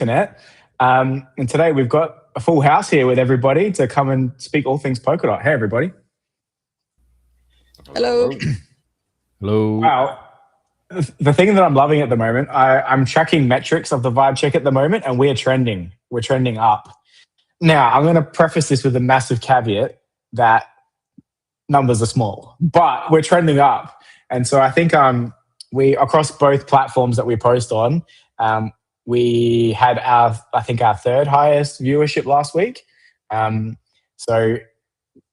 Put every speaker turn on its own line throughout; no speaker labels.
Internet. And today we've got a full house here with everybody to come and speak all things Polkadot. Hey, everybody.
Hello.
Hello.
Wow. The thing that I'm loving at the moment, I'm tracking metrics of the vibe check at the moment, and we're trending. We're trending up. Now, I'm going to preface this with a massive caveat that numbers are small, but we're trending up. And so I think we, across both platforms that we post on, we had our third highest viewership last week. So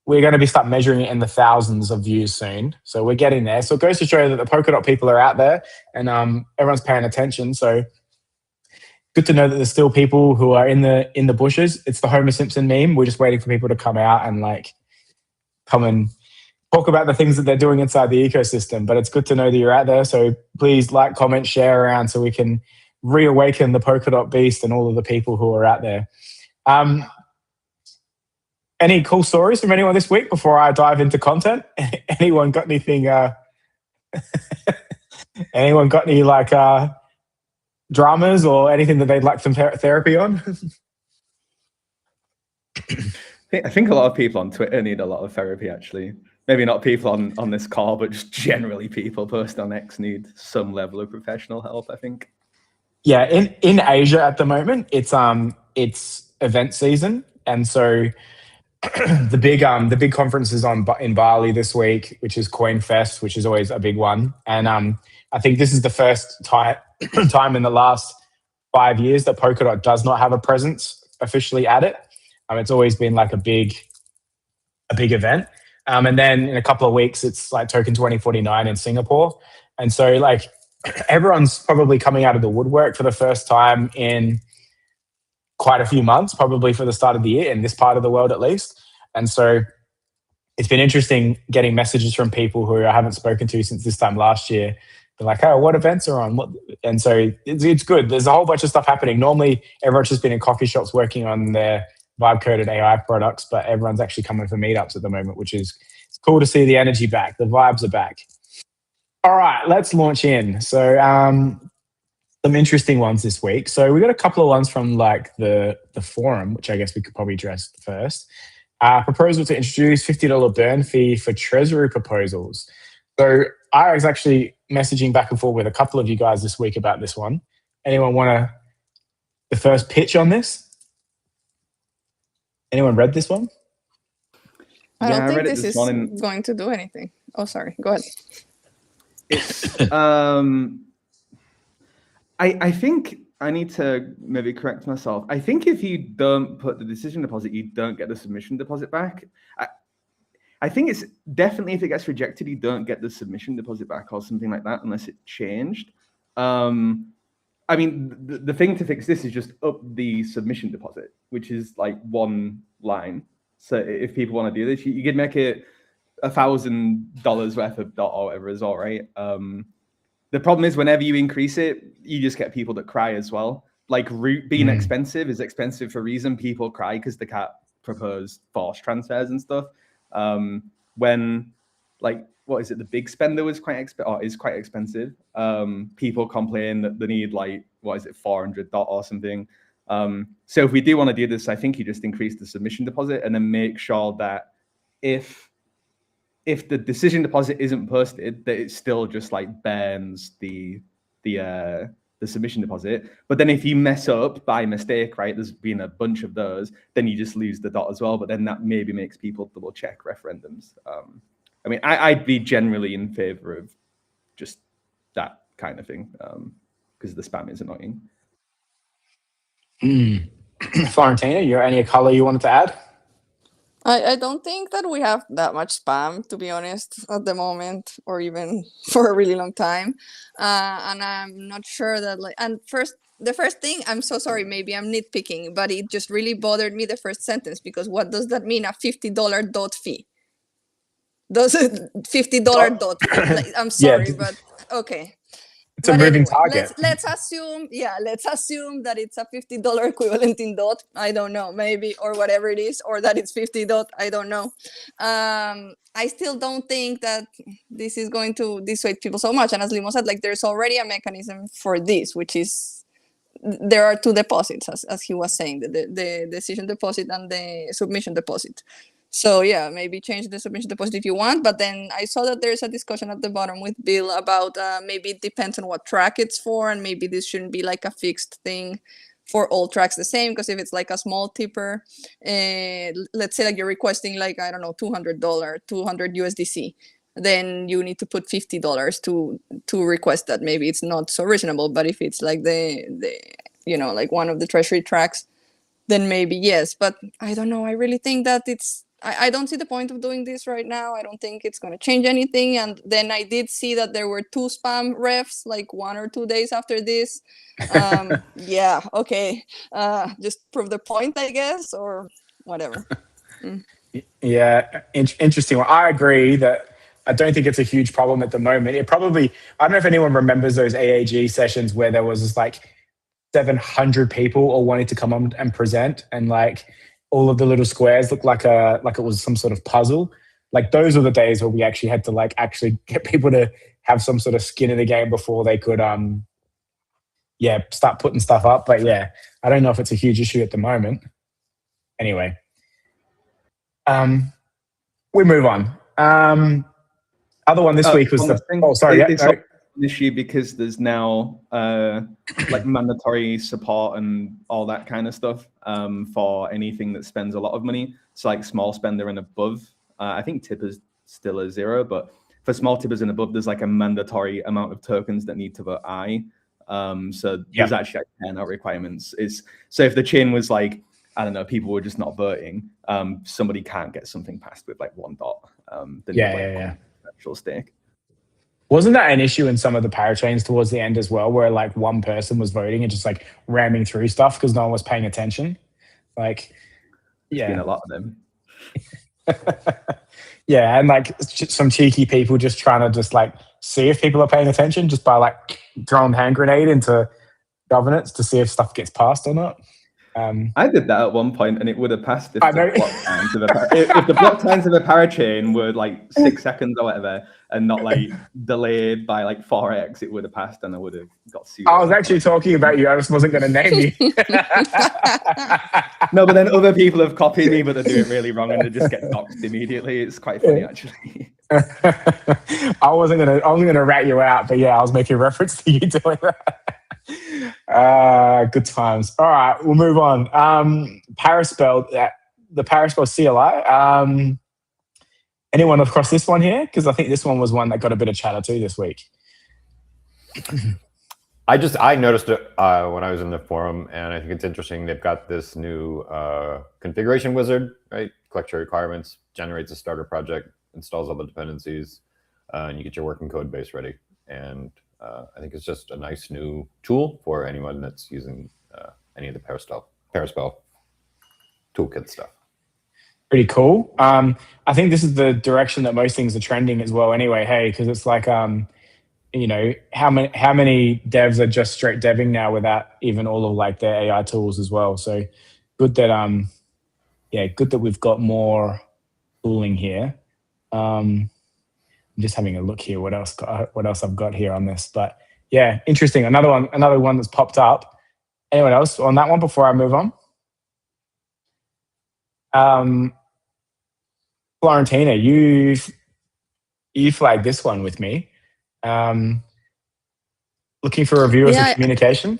we're going to be start measuring it in the thousands of views soon. So we're getting there. So it goes to show that the Polkadot people are out there and everyone's paying attention. So good to know that there's still people who are in the bushes. It's the Homer Simpson meme. We're just waiting for people to come out and come and talk about the things that they're doing inside the ecosystem. But it's good to know that you're out there. So please like, comment, share around so we can reawaken the Polkadot beast and all of the people who are out there. Any cool stories from anyone this week before I dive into content? Anyone got anything? Anyone got any dramas or anything that they'd like some therapy on?
I think a lot of people on Twitter need a lot of therapy, actually. Maybe not people on this call, but just generally people posting on X need some level of professional help, I think.
Yeah, in Asia at the moment, it's event season, and so the big conference is in Bali this week, which is CoinFest, which is always a big one. And I think this is the first time in the last 5 years that Polkadot does not have a presence officially at it. It's always been like a big event. And then in a couple of weeks, it's like Token 2049 in Singapore, and so everyone's probably coming out of the woodwork for the first time in quite a few months, probably for the start of the year in this part of the world at least. And so it's been interesting getting messages from people who I haven't spoken to since this time last year. They're like, oh, what events are on? And so it's good. There's a whole bunch of stuff happening. Normally, everyone's just been in coffee shops working on their vibe-coded AI products, but everyone's actually coming for meetups at the moment, which is it's cool to see the energy back. The vibes are back. All right, let's launch in. So some interesting ones this week. So we got a couple of ones from the forum, which I guess we could probably address first. Proposal to introduce $50 burn fee for Treasury proposals. So I was actually messaging back and forth with a couple of you guys this week about this one. Anyone want the first pitch on this? Anyone read this one?
I don't think this is going to do anything. Oh, sorry. Go ahead.
It's, I think I need to maybe correct myself. I think if you don't put the decision deposit, you don't get the submission deposit back. I think it's definitely if it gets rejected, you don't get the submission deposit back or something like that unless it changed. I mean, the thing to fix this is just up the submission deposit, which is like one line. So if people want to do this, you could make it $1,000 worth of dot or whatever is all right. The problem is whenever you increase it, you just get people that cry as well. Like root being expensive is expensive for a reason. People cry because they can't propose forced transfers and stuff. When what is it? The big spender was is quite expensive. People complain that they need 400 dot or something. So if we do want to do this, I think you just increase the submission deposit and then make sure that if the decision deposit isn't posted, that it still just burns the submission deposit. But then if you mess up by mistake, right, there's been a bunch of those, then you just lose the dot as well. But then that maybe makes people double check referendums. I mean, I'd be generally in favor of just that kind of thing because the spam is annoying.
Florentina, any color you wanted to add?
I don't think that we have that much spam, to be honest, at the moment, or even for a really long time. And I'm not sure that the first thing, I'm so sorry, maybe I'm nitpicking, but it just really bothered me, the first sentence, because what does that mean, a $50 dot fee? Does it $50 dot fee? I'm sorry, but okay.
It's a moving target.
Let's assume that it's a $50 equivalent in DOT. I don't know, maybe, or whatever it is, or that it's 50 DOT. I don't know. I still don't think that this is going to dissuade people so much. And as Limo said, there's already a mechanism for this, which is there are two deposits, as he was saying, the decision deposit and the submission deposit. So yeah, maybe change the submission deposit if you want. But then I saw that there's a discussion at the bottom with Bill about maybe it depends on what track it's for, and maybe this shouldn't be like a fixed thing for all tracks the same. Because if it's like a small tipper, let's say like you're requesting like, I don't know, $200, 200 USDC, then you need to put $50 to request that. Maybe it's not so reasonable. But if it's like the like one of the Treasury tracks, then maybe yes. But I don't know. I really think that I don't see the point of doing this right now. I don't think it's going to change anything. And then I did see that there were 2 spam refs like 1 or 2 days after this. Yeah, okay. Just prove the point, I guess, or whatever.
Yeah, interesting. Well, I agree that I don't think it's a huge problem at the moment. It probably, I don't know if anyone remembers those AAG sessions where there was like 700 people all wanting to come on and present, and like all of the little squares looked like it was some sort of puzzle. Like those were the days where we actually had to like actually get people to have some sort of skin in the game before they could start putting stuff up. But yeah, I don't know if it's a huge issue at the moment. Anyway, we move on. Other one this week was
it's an issue because there's now like mandatory support and all that kind of stuff for anything that spends a lot of money. So like small spender and above. I think tippers still are 0, but for small tippers and above, there's like a mandatory amount of tokens that need to vote I. So there's actually like 10 requirements. So if the chain was like, I don't know, people were just not voting, somebody can't get something passed with like 1 dot. Actual stake.
Wasn't that an issue in some of the parachains towards the end as well, where like one person was voting and just like ramming through stuff because no one was paying attention? Like,
there's been a lot of them.
Yeah, and like some cheeky people just trying to just like see if people are paying attention just by like throwing hand grenade into governance to see if stuff gets passed or not.
I did that at one point, and it would have passed if the block times of a parachain were like 6 seconds or whatever, and not like delayed by like 4x. It would have passed, and I would have got sued.
I was actually talking about you. I just wasn't going to name you.
No, but then other people have copied me, but they do it really wrong, and they just get doxed immediately. It's quite funny, actually.
I wasn't gonna rat you out, but yeah, I was making reference to you doing that. Good times. All right, we'll move on. ParaSpell, the ParaSpell CLI. Anyone across this one here? Because I think this one was one that got a bit of chatter too this week.
I noticed it when I was in the forum, and I think it's interesting. They've got this new configuration wizard, right? Collects your requirements, generates a starter project, installs all the dependencies, and you get your working code base ready. And I think it's just a nice new tool for anyone that's using any of the ParaSpell toolkit stuff.
Pretty cool. I think this is the direction that most things are trending as well anyway, hey, because it's like, you know, how many devs are just straight deving now without even all of like their AI tools as well. So good that, good that we've got more tooling here. I'm just having a look here what else I've got here on this, but yeah, interesting. Another one that's popped up. Anyone else on that one before I move on? Florentina, you flagged this one with me. Looking for reviewers of communication.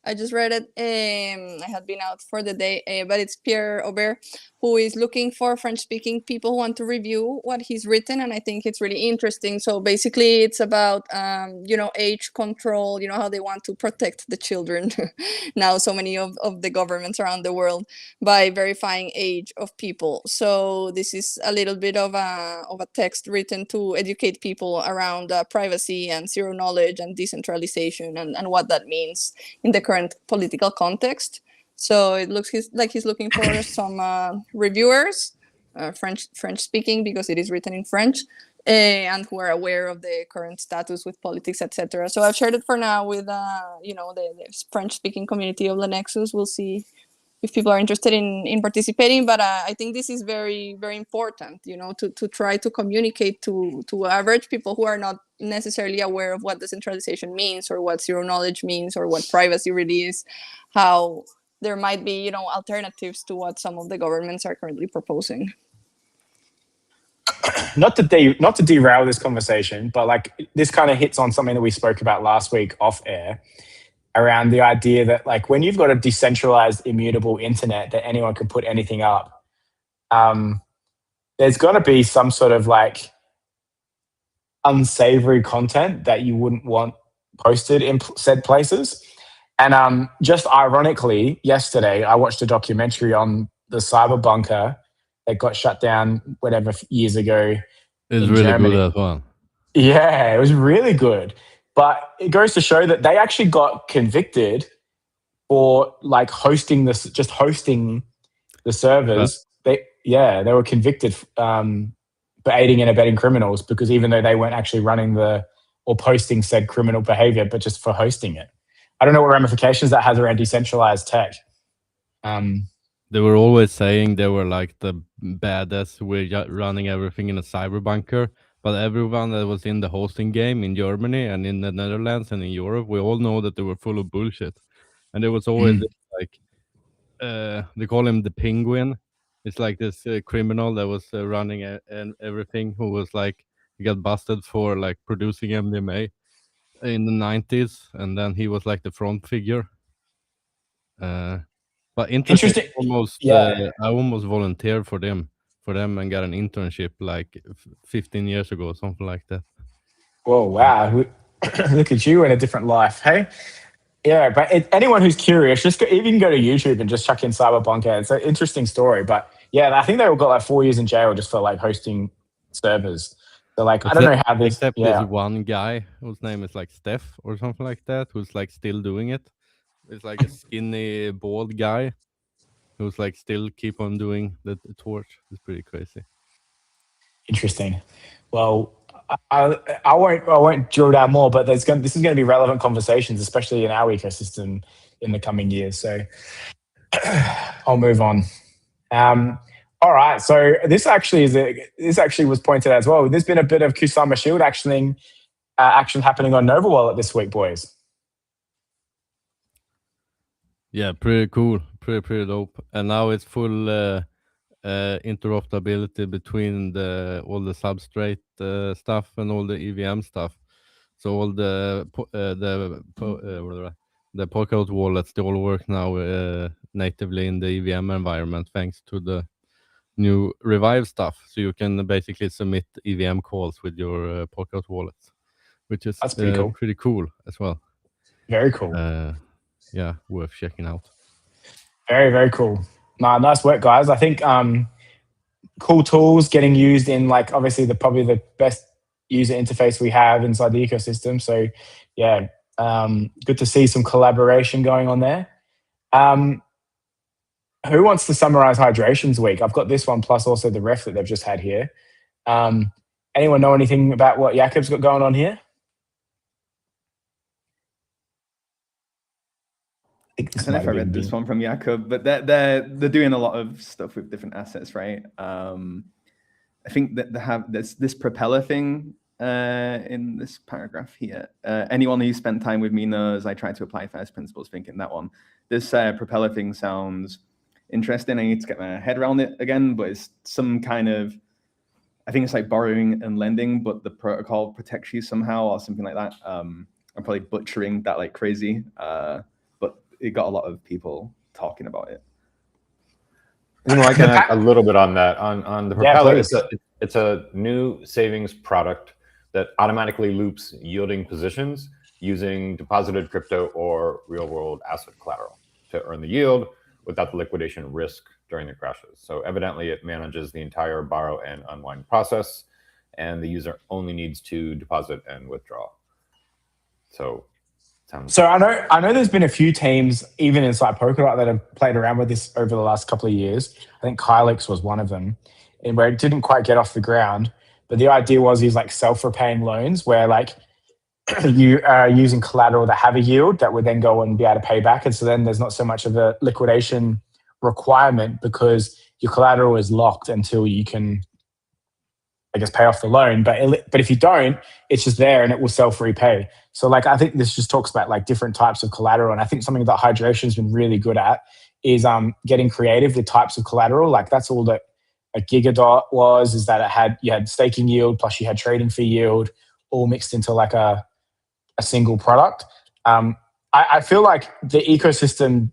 I just read it. I had been out for the day, but it's Pierre Aubert, who is looking for French-speaking people who want to review what he's written, and I think it's really interesting. So basically, it's about age control. You know how they want to protect the children now. So many of the governments around the world by verifying age of people. So this is a little bit of a text written to educate people around privacy and zero knowledge and decentralization and what that means in the current political context. So it looks like he's looking for some reviewers, French speaking, because it is written in French, and who are aware of the current status with politics, etc. So I've shared it for now with the French speaking community of the Nexus. We'll see if people are interested in participating, but I think this is very, very important, to try to communicate to average people who are not necessarily aware of what decentralization means or what zero knowledge means or what privacy really is, how there might be, alternatives to what some of the governments are currently proposing.
Not to derail this conversation, but like this kind of hits on something that we spoke about last week off air around the idea that like when you've got a decentralized, immutable internet that anyone can put anything up, there's got to be some sort of like unsavory content that you wouldn't want posted in said places. And just ironically, yesterday I watched a documentary on the cyber bunker that got shut down whatever years ago.
It's
in
really
Germany.
good as well.
Yeah, it was really good. But it goes to show that they actually got convicted for like hosting the servers. They were convicted for aiding and abetting criminals because even though they weren't actually running or posting said criminal behavior, but just for hosting it. I don't know what ramifications that has around decentralized tech.
They were always saying they were like the badass who were running everything in a cyber bunker. But everyone that was in the hosting game in Germany and in the Netherlands and in Europe, we all know that they were full of bullshit. And there was always like, they call him the Penguin. It's like this criminal that was running and everything, who was like, he got busted for like producing MDMA in the 90s. And then he was like the front figure. But interesting. I almost volunteered for them and got an internship like 15 years ago, something like that.
Whoa, wow. Look at you in a different life, hey? Yeah, but anyone who's curious, even go to YouTube and just chuck in Cyberbunker. It's an interesting story. But yeah, I think they all got like 4 years in jail just for like hosting servers. So like, I don't know how this...
Except this one guy whose name is like Steph or something like that, who's like still doing it. It's like a skinny, bald guy who's like still keep on doing the torch. It's pretty crazy.
Interesting. Well, I won't drill down more, but this is going to be relevant conversations, especially in our ecosystem in the coming years. So I'll move on. All right. So this actually was pointed out as well. There's been a bit of Kusama Shield action happening on Nova Wallet this week, boys.
Yeah, pretty cool, pretty dope. And now it's full interoperability between all the substrate stuff and all the EVM stuff. So all the Polkadot wallets, they all work now natively in the EVM environment thanks to the new Revive stuff. So you can basically submit EVM calls with your Polkadot wallets, which is pretty cool as well.
Very cool.
Yeah, worth checking out.
Very, very cool. Nice work, guys. I think cool tools getting used in like obviously probably the best user interface we have inside the ecosystem. So yeah, good to see some collaboration going on there. Who wants to summarize Hydrations Week? I've got this one plus also the ref that they've just had here. Anyone know anything about what Jakob's got going on here?
I don't know if I read this one from Jakob, but they're doing a lot of stuff with different assets, right? I think that they have this propeller thing in this paragraph here. Anyone who spent time with me knows I try to apply first principles thinking that one. This propeller thing sounds interesting. I need to get my head around it again, but it's some kind of, I think it's like borrowing and lending, but the protocol protects you somehow or something like that. I'm probably butchering that like crazy. It got a lot of people talking about it.
I can add a little bit on that. On the propeller, it's a new savings product that automatically loops yielding positions using deposited crypto or real-world asset collateral to earn the yield without the liquidation risk during the crashes. So evidently, it manages the entire borrow and unwind process, and the user only needs to deposit and withdraw. So
I know there's been a few teams, even inside Polkadot, that have played around with this over the last couple of years. I think Kylix was one of them, and where it didn't quite get off the ground. But the idea was these like self-repaying loans where like you are using collateral that have a yield that would then go and be able to pay back. And so then there's not so much of a liquidation requirement because your collateral is locked until you can I guess, pay off the loan. But if you don't, it's just there and it will self-repay. So like, I think this just talks about like different types of collateral. And I think something that Hydration's been really good at is getting creative with types of collateral. Like that's all that a Gigadot was, is that you had staking yield plus you had trading fee yield all mixed into like a single product. I feel like the ecosystem,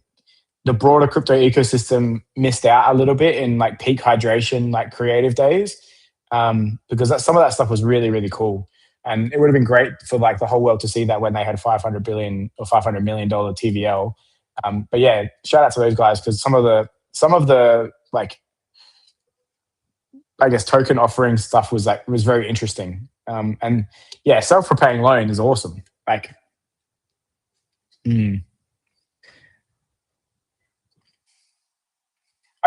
the broader crypto ecosystem, missed out a little bit in like peak Hydration, like creative days, because some of that stuff was really, really cool. And it would have been great for like the whole world to see that when they had $500 billion or $500 million TVL. But yeah, shout out to those guys, because some of the like, I guess, token offering stuff was very interesting. And yeah, self-repaying loan is awesome. Like,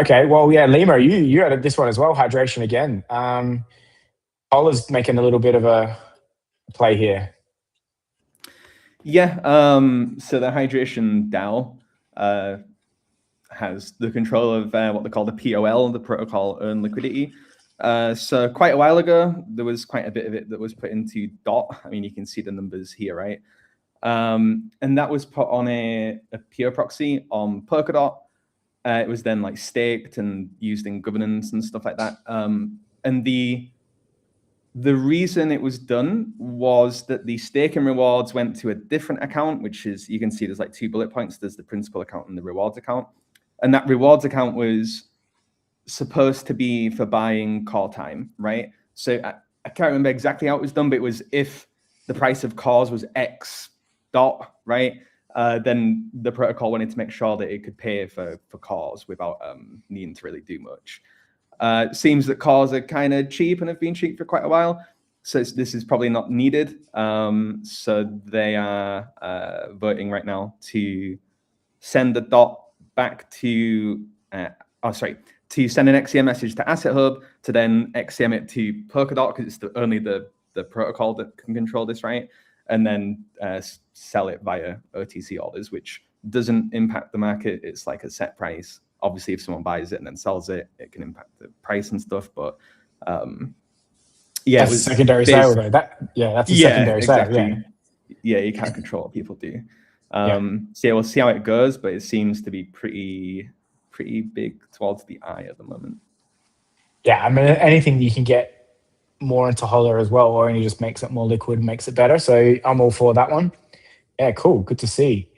Okay, well, yeah, Limo, you had this one as well, Hydration again. Ola's making a little bit of a play here.
Yeah, so the Hydration DAO has the control of what they call the POL, the protocol earn liquidity. So quite a while ago, there was quite a bit of it that was put into DOT. I mean, you can see the numbers here, right? And that was put on a pure proxy on Polkadot. It was then like staked and used in governance and stuff like that. And the reason it was done was that the staking rewards went to a different account, which is, you can see there's like 2 bullet points. There's the principal account and the rewards account. And that rewards account was supposed to be for buying call time, right? So I can't remember exactly how it was done, but it was if the price of calls was X dot, right? Then the protocol wanted to make sure that it could pay for calls without needing to really do much. It seems that calls are kind of cheap and have been cheap for quite a while. So this is probably not needed. So they are voting right now to send the DOT back to, to send an XCM message to Asset Hub, to then XCM it to Polkadot, because it's only the protocol that can control this, right? And then sell it via OTC orders, which doesn't impact the market. It's like a set price. Obviously, if someone buys it and then sells it, it can impact the price and stuff. But yeah,
that's a secondary sale, though. That's a secondary
exactly.
sale.
Yeah, you can't control what people do. So yeah, we'll see how it goes, but it seems to be pretty big towards the eye at the moment.
Yeah, I mean, anything you can get more into Holler as well, or only just makes it more liquid, makes it better. So I'm all for that one. Yeah, cool. Good to see.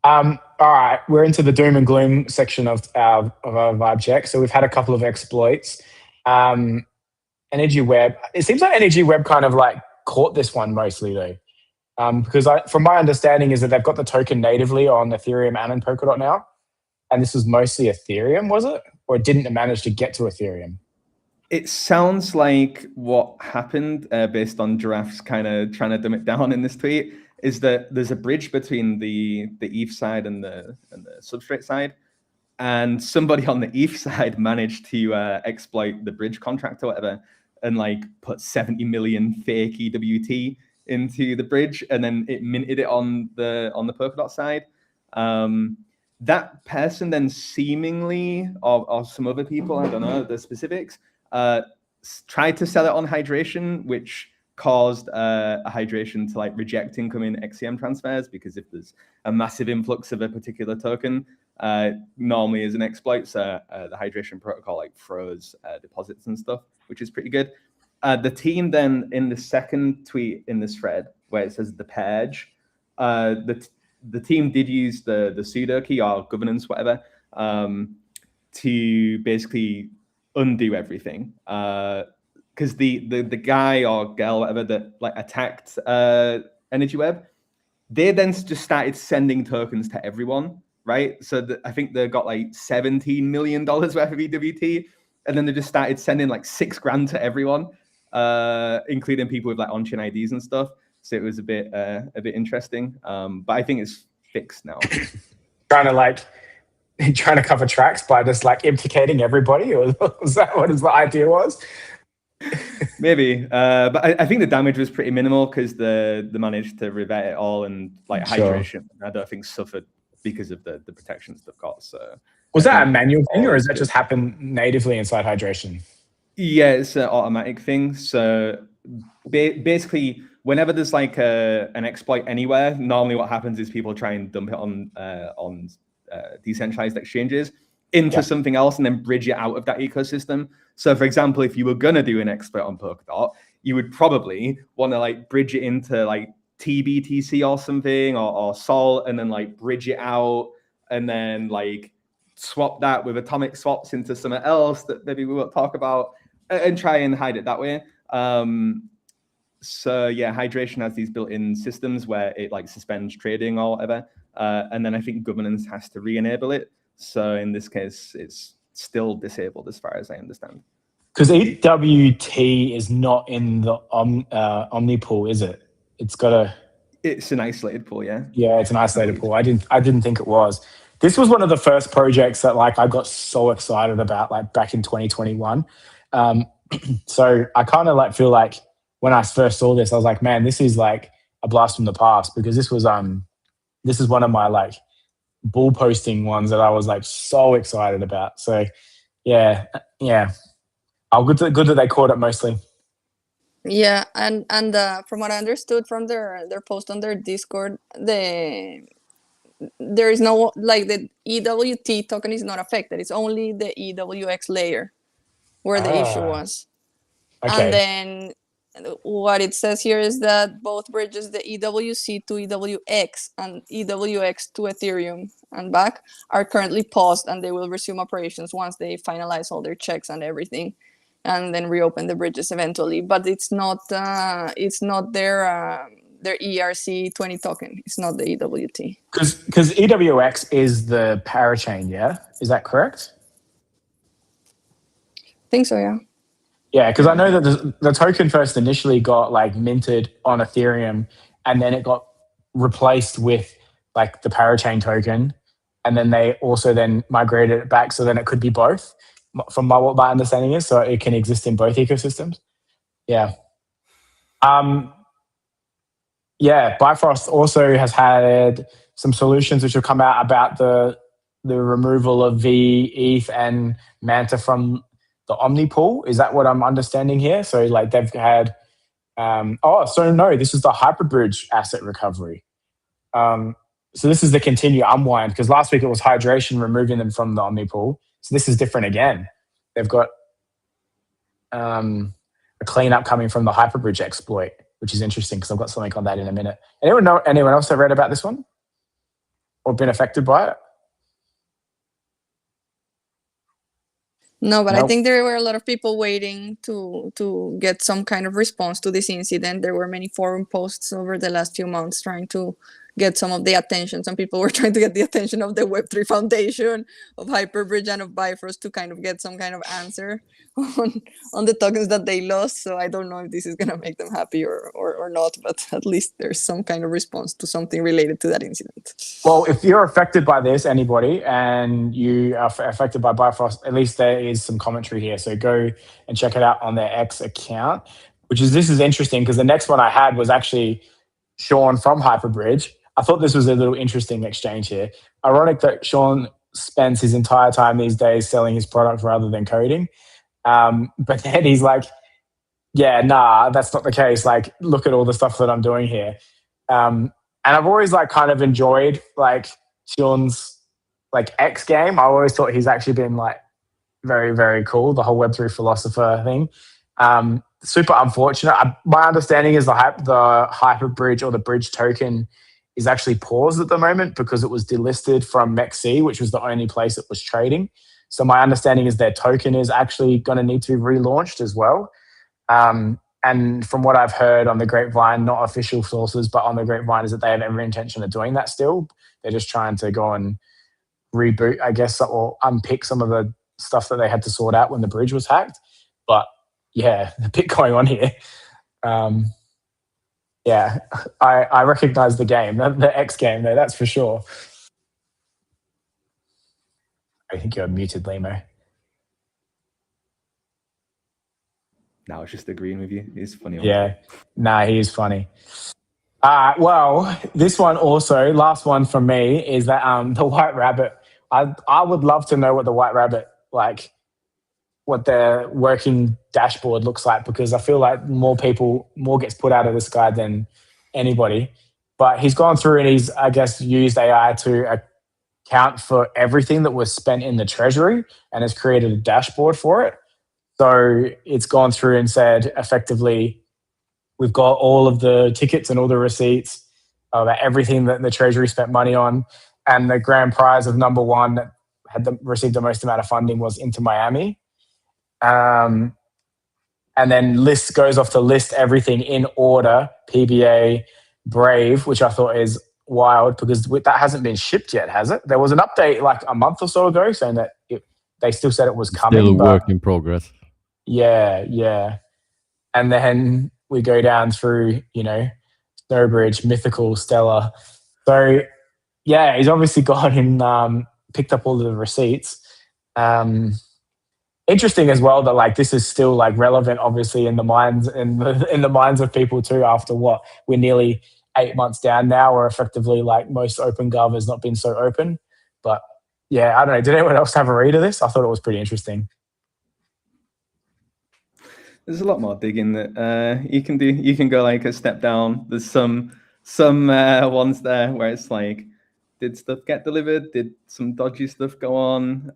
All right, we're into the doom and gloom section of our vibe check. So we've had a couple of exploits. Energy Web. It seems like Energy Web kind of like caught this one mostly though, because from my understanding is that they've got the token natively on Ethereum and in Polkadot now, and this was mostly Ethereum, was it, or it didn't manage to get to Ethereum?
It sounds like what happened, based on Giraffe's kind of trying to dumb it down in this tweet, is that there's a bridge between the ETH side and the substrate side, and somebody on the ETH side managed to exploit the bridge contract or whatever, and like put 70 million fake EWT into the bridge, and then it minted it on the Polkadot side. That person then seemingly, or some other people, I don't know the specifics, tried to sell it on Hydration, which caused a Hydration to like reject incoming XCM transfers, because if there's a massive influx of a particular token, normally as an exploit, so the Hydration protocol like froze deposits and stuff, which is pretty good. The team then, in the second tweet in this thread where it says the purge, the team did use the pseudo key or governance, whatever, to basically undo everything, because the guy or girl, whatever, that like attacked Energy Web, they then just started sending tokens to everyone, right? So I think they got like $17 million worth of EWT, and then they just started sending like $6,000 to everyone, including people with like on-chain IDs and stuff. So it was a bit interesting, but I think it's fixed now.
Trying to cover tracks by just like implicating everybody, or was that what the idea was?
Maybe, but I think the damage was pretty minimal, because they managed to revert it all, and like Hydration, I don't think suffered because of the protections they've got. So
was that a manual thing, or does that just happen natively inside Hydration?
Yeah, it's an automatic thing. So basically, whenever there's like an exploit anywhere, normally what happens is people try and dump it on decentralized exchanges into something else and then bridge it out of that ecosystem. So, for example, if you were gonna do an exploit on Polkadot, you would probably want to like bridge it into like TBTC or something or Sol, and then like bridge it out and then like swap that with atomic swaps into something else that maybe we won't talk about, and try and hide it that way. So yeah, hydration has these built-in systems where it like suspends trading or whatever, and then I think governance has to re-enable it. So in this case, it's still disabled as far as I understand.
Because EWT is not in the Omni pool, is it? It's got a.
It's an isolated pool, yeah.
Yeah, it's an isolated pool. I didn't think it was. This was one of the first projects that like I got so excited about, like back in 2021. So I kind of like feel like when I first saw this, I was like, man, this is like a blast from the past, because this is one of my like bull posting ones that I was like so excited about. So yeah. Oh, good that they caught it mostly.
Yeah, and from what I understood from their post on their Discord, there is no, like, the EWT token is not affected. It's only the EWX layer where the issue was.
Okay.
And then what it says here is that both bridges, the EWC to EWX and EWX to Ethereum and back, are currently paused, and they will resume operations once they finalize all their checks and everything, and then reopen the bridges eventually. But it's not their ERC20 token. It's not the EWT.
Because EWX is the parachain, yeah? Is that correct?
I think so, yeah.
Yeah, because I know that the token first initially got like minted on Ethereum, and then it got replaced with like the parachain token, and then they also then migrated it back so then it could be both, from what my understanding is, so it can exist in both ecosystems. Yeah. Yeah, Bifrost also has had some solutions which have come out about the removal of V, ETH, and Manta from the Omni pool. Is that what I'm understanding here? So like they've had, this is the Hyperbridge asset recovery. So this is the continue unwind, because last week it was hydration, removing them from the Omni pool. So this is different again. They've got a cleanup coming from the Hyperbridge exploit, which is interesting because I've got something on that in a minute. Anyone else have read about this one or been affected by it?
No, but
Nope.
I think there were a lot of people waiting to get some kind of response to this incident. There were many forum posts over the last few months trying to get some of the attention. Some people were trying to get the attention of the Web3 Foundation, of Hyperbridge, and of Bifrost to kind of get some kind of answer on the tokens that they lost. So I don't know if this is going to make them happy or not, but at least there's some kind of response to something related to that incident.
Well, if you're affected by this, anybody, and you are affected by Bifrost, at least there is some commentary here. So go and check it out on their X account, this is interesting because the next one I had was actually Sean from Hyperbridge. I thought this was a little interesting exchange here. Ironic that Sean spends his entire time these days selling his product rather than coding. But then he's like, yeah, nah, that's not the case. Like, look at all the stuff that I'm doing here. And I've always like kind of enjoyed like Sean's like X game. I always thought he's actually been like very, very cool, the whole Web3 philosopher thing. Super unfortunate. My understanding is the Hyperbridge or the bridge token is actually paused at the moment because it was delisted from MEXC, which was the only place it was trading. So my understanding is their token is actually going to need to be relaunched as well. And from what I've heard on the grapevine, not official sources, but on the grapevine, is that they have every intention of doing that still. They're just trying to go and reboot, I guess, or unpick some of the stuff that they had to sort out when the bridge was hacked. But yeah, a bit going on here. Yeah, I recognize the game, the X game, though, that's for sure. I think you're muted, Limo.
No, I was just agreeing with you. He's funny.
Yeah, nah, he is funny. Well, this one also, last one from me, is that the White Rabbit. I would love to know what the White Rabbit, like, what their working dashboard looks like, because I feel like more gets put out of this guy than anybody. But he's gone through and he's, I guess, used AI to account for everything that was spent in the Treasury and has created a dashboard for it. So it's gone through and said, effectively, we've got all of the tickets and all the receipts about everything that the Treasury spent money on. And the grand prize of number one that received the most amount of funding was Inter Miami. And then goes off to list everything in order, PBA, Brave, which I thought is wild because that hasn't been shipped yet, has it? There was an update like a month or so ago saying that they still said it was coming.
Still a work in progress.
Yeah. And then we go down through, Snowbridge, Mythical, Stellar. So, yeah, he's obviously gone and picked up all of the receipts. Interesting as well that like this is still like relevant, obviously, in the minds of people too. After what we're nearly 8 months down now, where effectively like most open gov has not been so open. But yeah, I don't know. Did anyone else have a read of this? I thought it was pretty interesting.
There's a lot more digging that you can do. You can go like a step down. There's some ones there where it's like, did stuff get delivered? Did some dodgy stuff go on?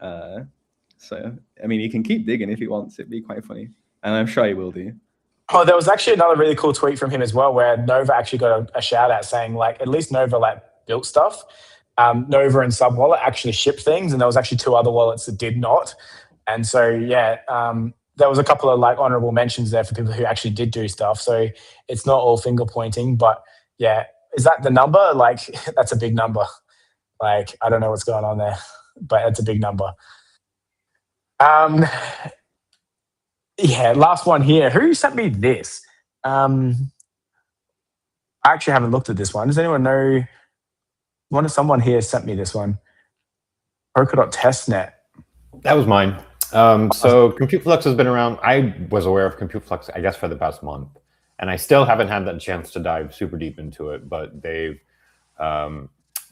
So, I mean, you can keep digging if he wants. It'd be quite funny. And I'm sure he will do.
Oh, there was actually another really cool tweet from him as well, where Nova actually got a shout out saying like, at least Nova like built stuff. Nova and Subwallet actually shipped things, and there was actually 2 other wallets that did not. And so, yeah, there was a couple of like honorable mentions there for people who actually did do stuff. So it's not all finger pointing, but yeah, is that the number? Like, that's a big number. Like, I don't know what's going on there, but it's a big number. Yeah, last one here. Who sent me this? I actually haven't looked at this one. Does anyone know? Someone here sent me this one. Polkadot testnet.
That was mine. So Compute Flux has been around. I was aware of Compute Flux, I guess, for the past month, and I still haven't had that chance to dive super deep into it. But they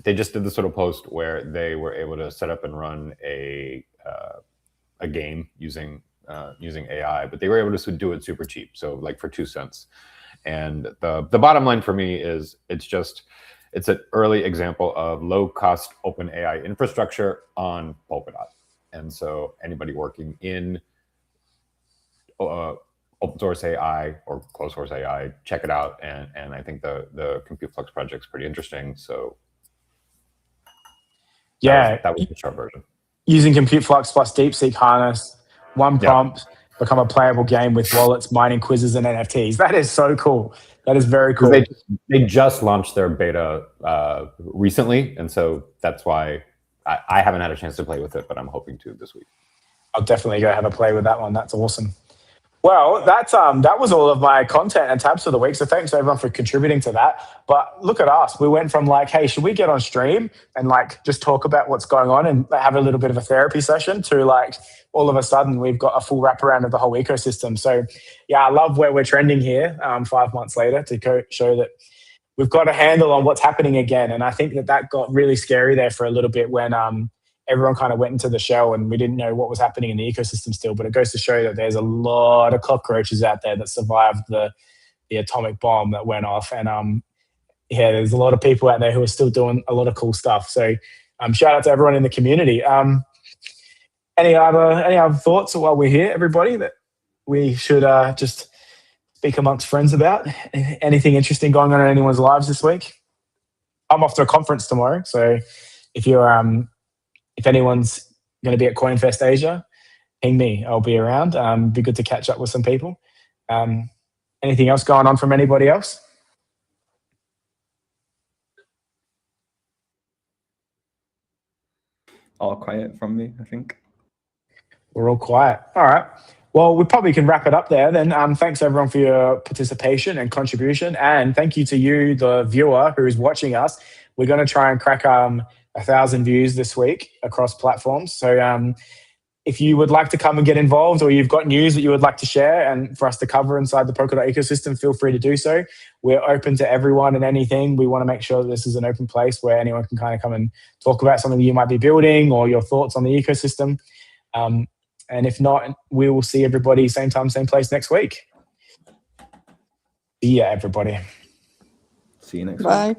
just did this sort of post where they were able to set up and run a game using AI, but they were able to do it super cheap, so like for 2 cents. And the bottom line for me is it's an early example of low-cost open AI infrastructure on Polkadot. And so anybody working in open source AI or closed source AI, check it out. And I think the Compute Flux project's pretty interesting. So
yeah,
that was the short version.
Using Compute Flux plus DeepSeek harness, one prompt, become a playable game with wallets, mining quizzes, and NFTs. That is so cool. That is very cool.
They just launched their beta recently, and so that's why I haven't had a chance to play with it, but I'm hoping to this week.
I'll definitely go have a play with that one. That's awesome. Well, that was all of my content and tabs for the week. So thanks everyone for contributing to that. But look at us. We went from like, hey, should we get on stream and like just talk about what's going on and have a little bit of a therapy session to like all of a sudden we've got a full wraparound of the whole ecosystem. So yeah, I love where we're trending here 5 months later to show that we've got a handle on what's happening again. And I think that got really scary there for a little bit when everyone kind of went into the shell and we didn't know what was happening in the ecosystem still. But it goes to show that there's a lot of cockroaches out there that survived the atomic bomb that went off. And yeah, there's a lot of people out there who are still doing a lot of cool stuff. So shout out to everyone in the community. Any other thoughts while we're here, everybody, that we should just speak amongst friends about? Anything interesting going on in anyone's lives this week? I'm off to a conference tomorrow, so if anyone's going to be at CoinFest Asia, ping me. I'll be around. Be good to catch up with some people. Anything else going on from anybody else?
All quiet from me, I think.
We're all quiet. All right. Well, we probably can wrap it up there then. Thanks everyone for your participation and contribution. And thank you to you, the viewer who is watching us. We're going to try and crack 1,000 views this week across platforms. So if you would like to come and get involved, or you've got news that you would like to share and for us to cover inside the Polkadot ecosystem, feel free to do so. We're open to everyone and anything. We want to make sure that this is an open place where anyone can kind of come and talk about something that you might be building or your thoughts on the ecosystem. And if not, we will see everybody same time, same place next week. See ya, everybody.
See you next week.
Bye.